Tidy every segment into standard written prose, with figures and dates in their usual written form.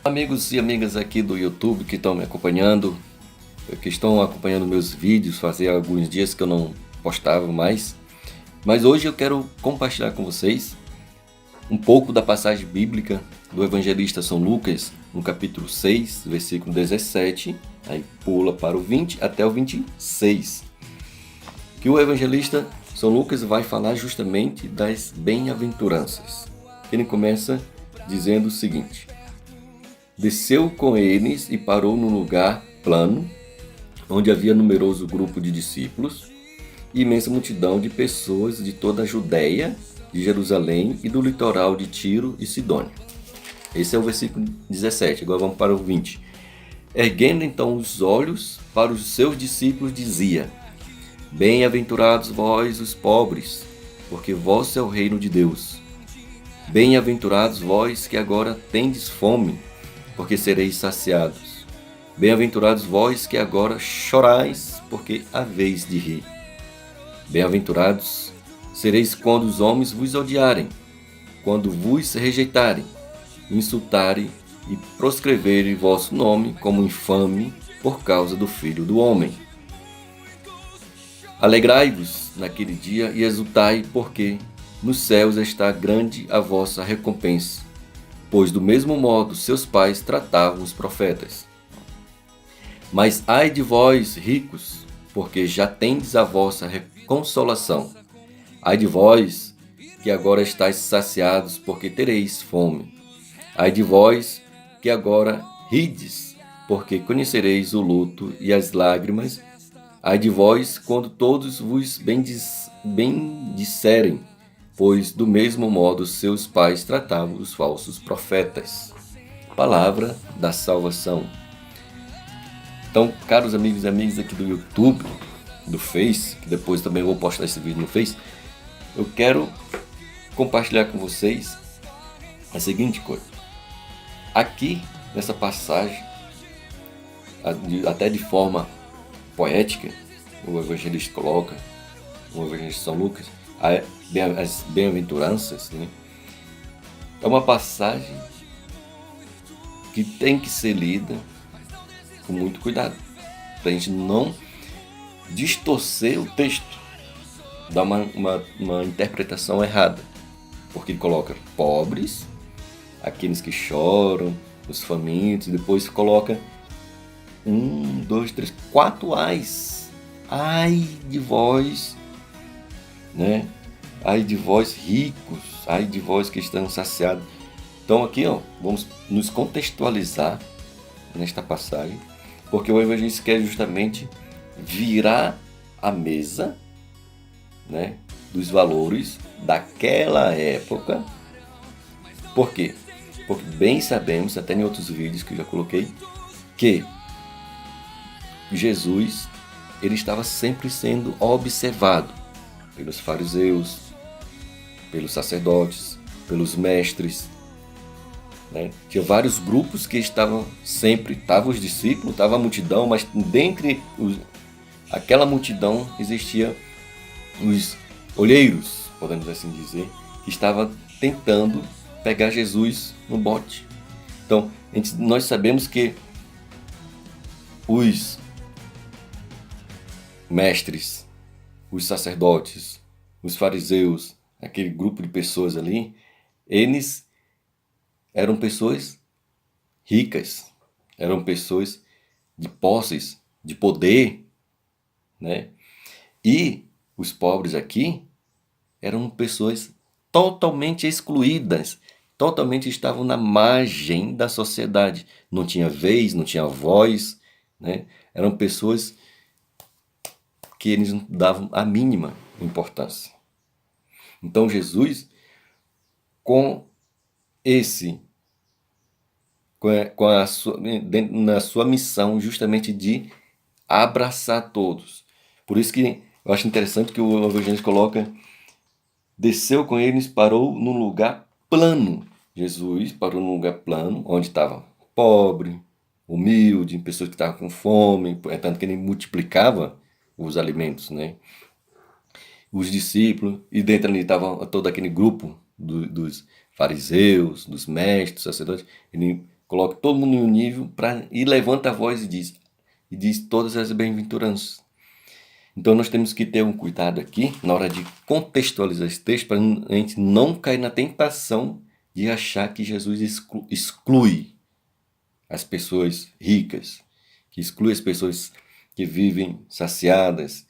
Amigos e amigas aqui do YouTube que estão me acompanhando, que estão acompanhando meus vídeos, fazia alguns dias que eu não postava mais, mas hoje eu quero compartilhar com vocês um pouco da passagem bíblica do evangelista São Lucas, no capítulo 6, versículo 17, aí pula para o 20 até o 26, que o evangelista São Lucas vai falar justamente das bem-aventuranças. Ele começa dizendo o seguinte: desceu com eles e parou num lugar plano, onde havia numeroso grupo de discípulos e imensa multidão de pessoas de toda a Judéia, de Jerusalém e do litoral de Tiro e Sidônia. Esse é o versículo 17, agora vamos para o 20. Erguendo então os olhos para os seus discípulos, dizia: bem-aventurados vós os pobres, porque vosso é o reino de Deus. Bem-aventurados vós que agora tendes fome, porque sereis saciados. Bem-aventurados vós que agora chorais, porque haveis de rir. Bem-aventurados sereis quando os homens vos odiarem, quando vos rejeitarem, insultarem e proscreverem vosso nome como infame por causa do Filho do Homem. Alegrai-vos naquele dia e exultai, porque nos céus está grande a vossa recompensa, pois do mesmo modo seus pais tratavam os profetas. Mas ai de vós, ricos, porque já tendes a vossa consolação. Ai de vós, que agora estáis saciados, porque tereis fome. Ai de vós, que agora rides, porque conhecereis o luto e as lágrimas. Ai de vós, quando todos vos bendisserem, pois do mesmo modo seus pais tratavam os falsos profetas. Palavra da salvação. Então, caros amigos e amigas aqui do YouTube, do Face, que depois também vou postar esse vídeo no Face, eu quero compartilhar com vocês a seguinte coisa. Aqui, nessa passagem, até de forma poética, o evangelista coloca, o evangelista São Lucas, as bem-aventuranças, né? É uma passagem que tem que ser lida com muito cuidado, para a gente não distorcer o texto, dar uma interpretação errada, porque ele coloca pobres, aqueles que choram, os famintos, e depois coloca 1, 2, 3, 4 ais. Ai de vós, né? Ai de vós ricos, ai de vós que estão saciados. Então aqui, vamos nos contextualizar nesta passagem, porque o evangelista quer justamente virar a mesa, né, dos valores daquela época. Por quê? Porque bem sabemos, até em outros vídeos que eu já coloquei, que Jesus, ele estava sempre sendo observado pelos fariseus, pelos sacerdotes, pelos mestres, né? Tinha vários grupos que estavam os discípulos, estava a multidão, mas dentre aquela multidão existia os olheiros, podemos assim dizer, que estavam tentando pegar Jesus no bote. Então, nós sabemos que os mestres, os sacerdotes, os fariseus, aquele grupo de pessoas ali, eles eram pessoas ricas, eram pessoas de posses, de poder, né? E os pobres aqui eram pessoas totalmente excluídas, totalmente estavam na margem da sociedade, não tinha vez, não tinha voz, né? Eram pessoas que eles não davam a mínima importância. Então Jesus, na sua missão justamente de abraçar todos. Por isso que eu acho interessante que o evangelista coloca: desceu com eles, parou num lugar plano. Jesus parou num lugar plano, onde estava pobre, humilde, pessoas que estavam com fome, é tanto que ele multiplicava os alimentos, né? Os discípulos, e dentro ali estava todo aquele grupo dos fariseus, dos mestres, dos sacerdotes. Ele coloca todo mundo em um nível e levanta a voz e diz todas as bem-aventuranças. Então nós temos que ter um cuidado aqui na hora de contextualizar esse texto para a gente não cair na tentação de achar que Jesus exclui as pessoas ricas, que exclui as pessoas que vivem saciadas,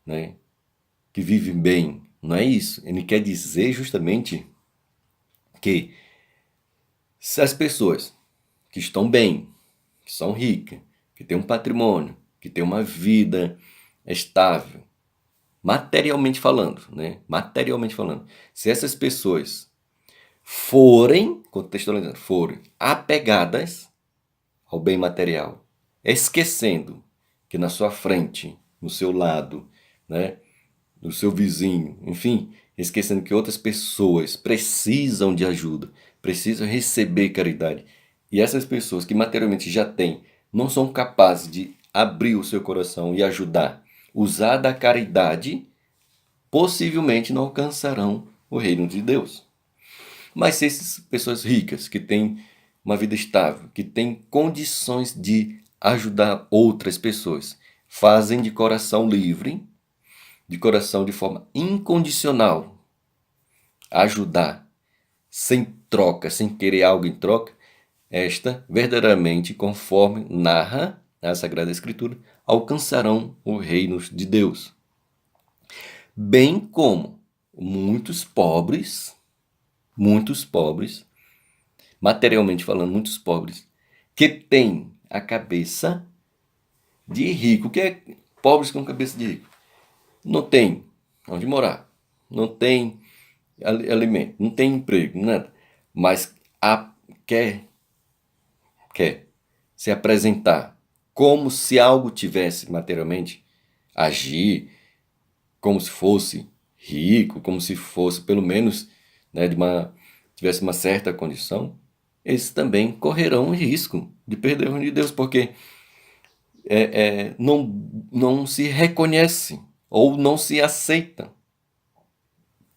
né? Que vivem bem. Não é isso. Ele quer dizer justamente que se as pessoas que estão bem, que são ricas, que têm um patrimônio, que têm uma vida estável, materialmente falando, né? Materialmente falando. Se essas pessoas forem, contextualizando, forem apegadas ao bem material, esquecendo que na sua frente, no seu lado, né, no seu vizinho, enfim, esquecendo que outras pessoas precisam de ajuda, precisam receber caridade. E essas pessoas que materialmente já têm, não são capazes de abrir o seu coração e ajudar, usar da caridade, possivelmente não alcançarão o reino de Deus. Mas se essas pessoas ricas, que têm uma vida estável, que têm condições de ajudar outras pessoas, fazem de coração livre, de coração de forma incondicional, ajudar, sem troca, sem querer algo em troca, esta, verdadeiramente, conforme narra a Sagrada Escritura, alcançarão o reino de Deus. Bem como muitos pobres, materialmente falando, muitos pobres, que têm a cabeça de rico. O que é pobres com cabeça de rico? Não tem onde morar, não tem alimento, não tem emprego, nada. Mas quer se apresentar como se algo tivesse materialmente, agir como se fosse rico, como se fosse pelo menos, né, tivesse uma certa condição, eles também correrão o risco de perder o reino de Deus, porque não se reconhece ou não se aceita.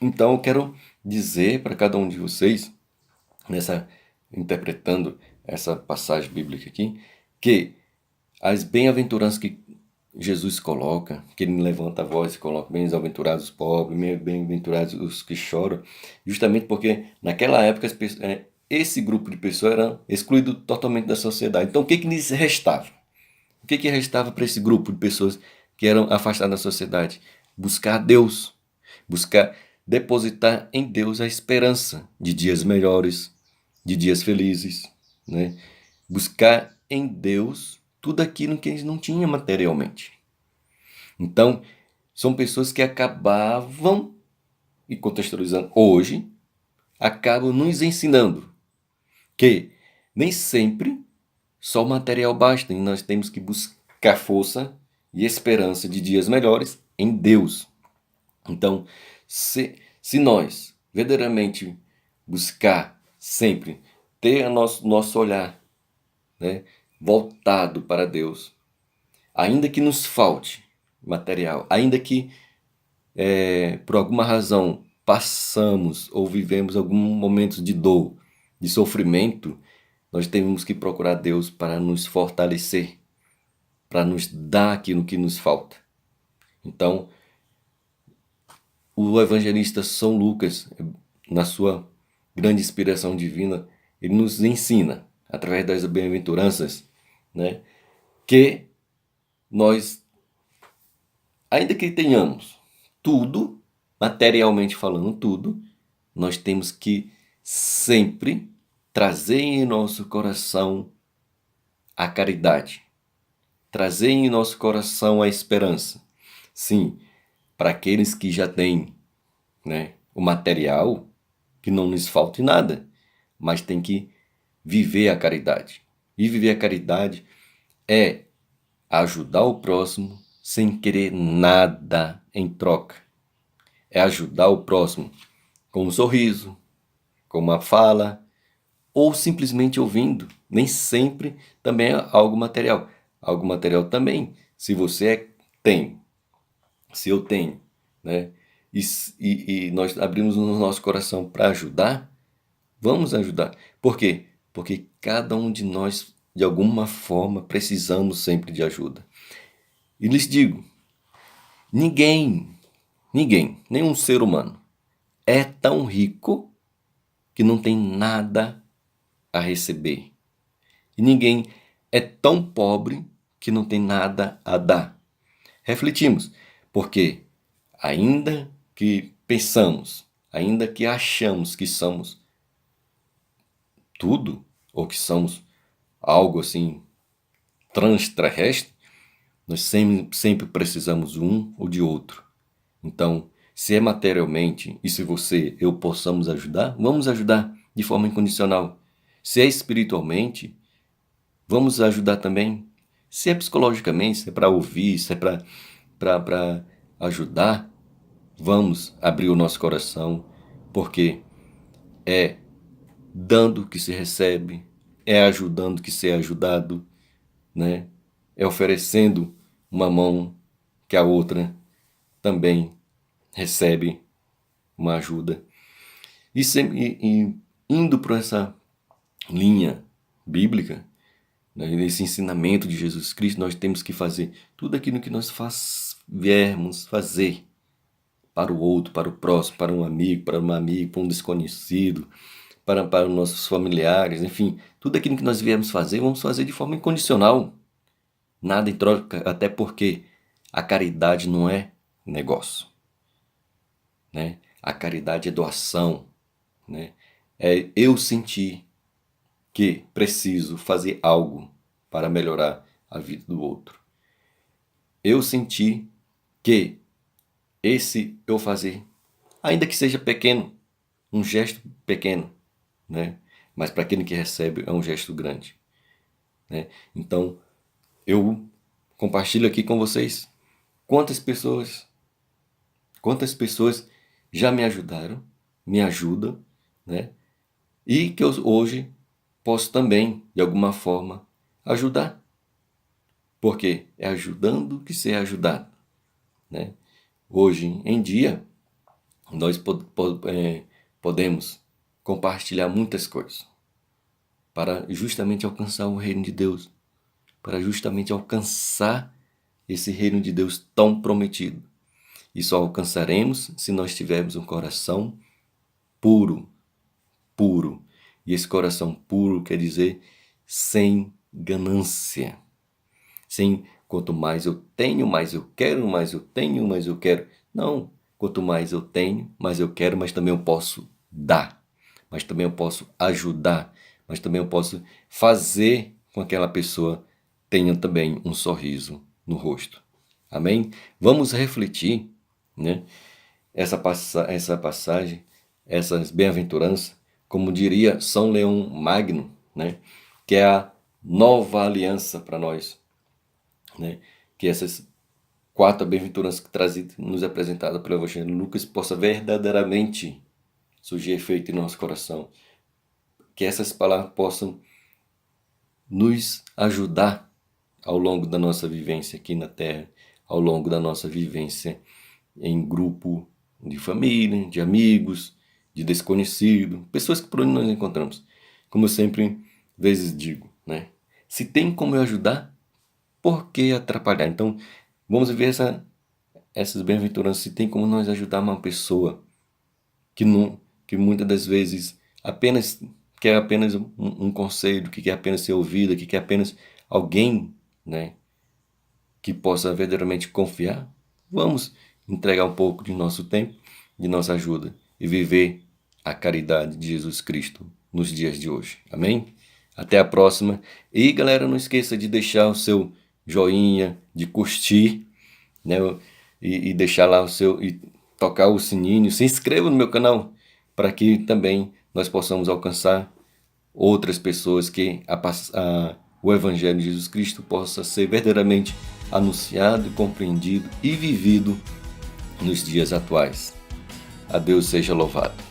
Então eu quero dizer para cada um de vocês, interpretando essa passagem bíblica aqui, que as bem-aventuranças que Jesus coloca, que ele levanta a voz e coloca bem-aventurados os pobres, bem-aventurados os que choram, justamente porque naquela época esse grupo de pessoas era excluído totalmente da sociedade. Então o que lhes restava? O que restava para esse grupo de pessoas que eram afastadas da sociedade? Buscar Deus, buscar depositar em Deus a esperança de dias melhores, de dias felizes, né? Buscar em Deus tudo aquilo que eles não tinham materialmente. Então, são pessoas que acabavam, e contextualizando hoje, acabam nos ensinando que nem sempre só o material basta, e nós temos que buscar força e esperança de dias melhores em Deus. Então, se nós verdadeiramente buscar sempre ter nosso olhar, né, voltado para Deus, ainda que nos falte material, ainda que por alguma razão passamos ou vivemos algum momento de dor, de sofrimento, nós temos que procurar Deus para nos fortalecer, para nos dar aquilo que nos falta. Então, o evangelista São Lucas, na sua grande inspiração divina, ele nos ensina, através das bem-aventuranças, né, que nós, ainda que tenhamos tudo, materialmente falando tudo, nós temos que sempre trazer em nosso coração a caridade, trazer em nosso coração a esperança. Sim, para aqueles que já têm, né, o material, que não nos falte nada, mas tem que viver a caridade. E viver a caridade é ajudar o próximo sem querer nada em troca. É ajudar o próximo com um sorriso, com uma fala, ou simplesmente ouvindo. Nem sempre também é algo material. Algo material também, se você tem, se eu tenho, né? E nós abrimos o nosso coração para ajudar, vamos ajudar. Por quê? Porque cada um de nós, de alguma forma, precisamos sempre de ajuda. E lhes digo, ninguém, nenhum ser humano é tão rico que não tem nada a receber. E ninguém é tão pobre que não tem nada a dar. Refletimos, porque ainda que pensamos, ainda que achamos que somos tudo, ou que somos algo assim transterrestre, nós sempre precisamos um ou de outro. Então, se é materialmente e se eu possamos ajudar, vamos ajudar de forma incondicional. Se é espiritualmente, vamos ajudar também. Se é psicologicamente, se é para ouvir, se é para ajudar, vamos abrir o nosso coração, porque é dando que se recebe, é ajudando que se é ajudado, né? É oferecendo uma mão que a outra também recebe uma ajuda. E indo por essa linha bíblica, né, nesse ensinamento de Jesus Cristo, nós temos que fazer tudo aquilo que nós viermos fazer para o outro, para o próximo, para um amigo, para uma amiga, para um desconhecido, para os nossos familiares, enfim, tudo aquilo que nós viemos fazer, vamos fazer de forma incondicional. Nada em troca, até porque a caridade não é negócio, né? A caridade é doação, né? É eu sentir que preciso fazer algo para melhorar a vida do outro. Eu sentir que esse eu fazer, ainda que seja pequeno, um gesto pequeno, né? Mas para aquele que recebe é um gesto grande, né? Então, eu compartilho aqui com vocês quantas pessoas já me ajudaram, me ajudam, né? E que eu hoje posso também, de alguma forma, ajudar. Porque é ajudando que se é ajudado, né? Hoje em dia, nós podemos compartilhar muitas coisas para justamente alcançar o reino de Deus, para justamente alcançar esse reino de Deus tão prometido. E só alcançaremos se nós tivermos um coração puro. E esse coração puro quer dizer sem ganância. Sem quanto mais eu tenho, mais eu quero, mais eu tenho, mais eu quero. Não, quanto mais eu tenho, mais eu quero, mas também eu posso dar. Mas também eu posso ajudar. Mas também eu posso fazer com que aquela pessoa tenha também um sorriso no rosto. Amém? Vamos refletir, né? Essa passagem, essas bem-aventuranças, como diria São Leão Magno, né? Que é a nova aliança para nós, né? Que essas 4 bem-aventuranças nos apresentadas pelo Evangelho de Lucas possa verdadeiramente surgir efeito em nosso coração. Que essas palavras possam nos ajudar ao longo da nossa vivência aqui na Terra, ao longo da nossa vivência em grupo de família, de amigos, de desconhecidos, pessoas que por onde nós encontramos. Como eu sempre vezes digo, né? Se tem como eu ajudar, por que atrapalhar? Então, vamos ver essas bem-aventuranças, se tem como nós ajudar uma pessoa que muitas das vezes quer apenas um conselho, que quer apenas ser ouvida, que quer apenas alguém, né, que possa verdadeiramente confiar. Vamos entregar um pouco de nosso tempo, de nossa ajuda e viver a caridade de Jesus Cristo nos dias de hoje. Amém? Até a próxima. E galera, não esqueça de deixar o seu joinha, de curtir, né? E deixar lá e tocar o sininho. Se inscreva no meu canal para que também nós possamos alcançar outras pessoas, que o Evangelho de Jesus Cristo possa ser verdadeiramente anunciado, compreendido e vivido nos dias atuais. A Deus seja louvado.